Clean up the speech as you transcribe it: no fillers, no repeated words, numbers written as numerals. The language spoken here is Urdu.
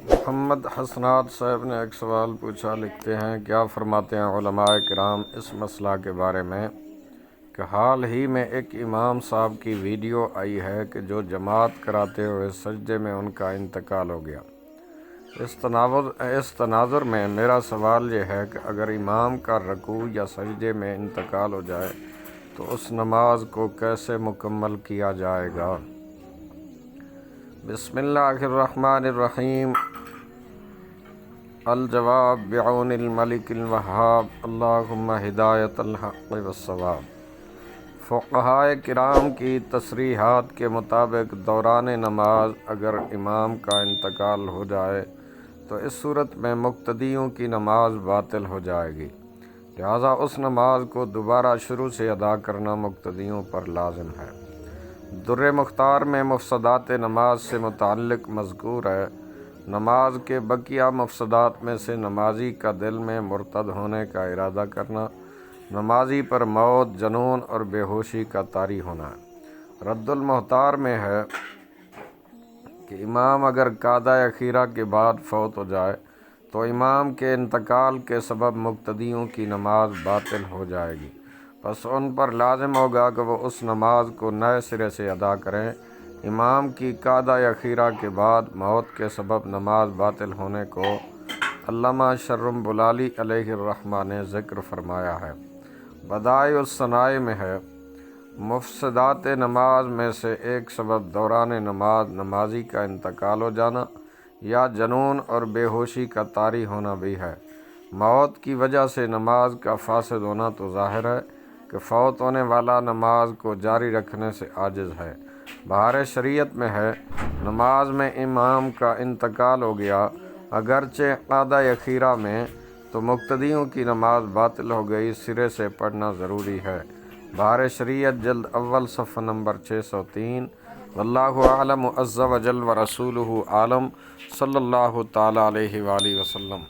محمد حسنات صاحب نے ایک سوال پوچھا، لکھتے ہیں کیا فرماتے ہیں علماء کرام اس مسئلہ کے بارے میں کہ حال ہی میں ایک امام صاحب کی ویڈیو آئی ہے کہ جو جماعت کراتے ہوئے سجدے میں ان کا انتقال ہو گیا۔ اس تناظر میں میرا سوال یہ ہے کہ اگر امام کا رکوع یا سجدے میں انتقال ہو جائے تو اس نماز کو کیسے مکمل کیا جائے گا؟ بسم اللہ الرحمن الرحیم۔ الجواب بعون الملک الوہاب، اللہم ہدایت الحق والصواب۔ فقہائے کرام کی تصریحات کے مطابق دوران نماز اگر امام کا انتقال ہو جائے تو اس صورت میں مقتدیوں کی نماز باطل ہو جائے گی، لہذا اس نماز کو دوبارہ شروع سے ادا کرنا مقتدیوں پر لازم ہے۔ در مختار میں مفسدات نماز سے متعلق مذکور ہے، نماز کے بقیہ مفسدات میں سے نمازی کا دل میں مرتد ہونے کا ارادہ کرنا، نمازی پر موت، جنون اور بے ہوشی کا طاری ہونا ہے۔ رد المختار میں ہے کہ امام اگر قعدہ اخیرہ کے بعد فوت ہو جائے تو امام کے انتقال کے سبب مقتدیوں کی نماز باطل ہو جائے گی، پس ان پر لازم ہوگا کہ وہ اس نماز کو نئے سرے سے ادا کریں۔ امام کی قعدہ اخیرہ کے بعد موت کے سبب نماز باطل ہونے کو علامہ شرم بلالی علیہ الرحمہ نے ذکر فرمایا ہے۔ بدائع الصنائع میں ہے، مفسدات نماز میں سے ایک سبب دوران نماز نمازی کا انتقال ہو جانا یا جنون اور بے ہوشی کا طاری ہونا بھی ہے۔ موت کی وجہ سے نماز کا فاسد ہونا تو ظاہر ہے کہ فوت ہونے والا نماز کو جاری رکھنے سے عاجز ہے۔ بہار شریعت میں ہے، نماز میں امام کا انتقال ہو گیا اگرچہ قعدہ اخیرہ میں تو مقتدیوں کی نماز باطل ہو گئی، سرے سے پڑھنا ضروری ہے۔ بہار شریعت جلد اول صفحہ نمبر 603۔ واللہ اعلم عز وجل ورسولہ عالم، صلی اللہ تعالی علیہ وآلہ وسلم۔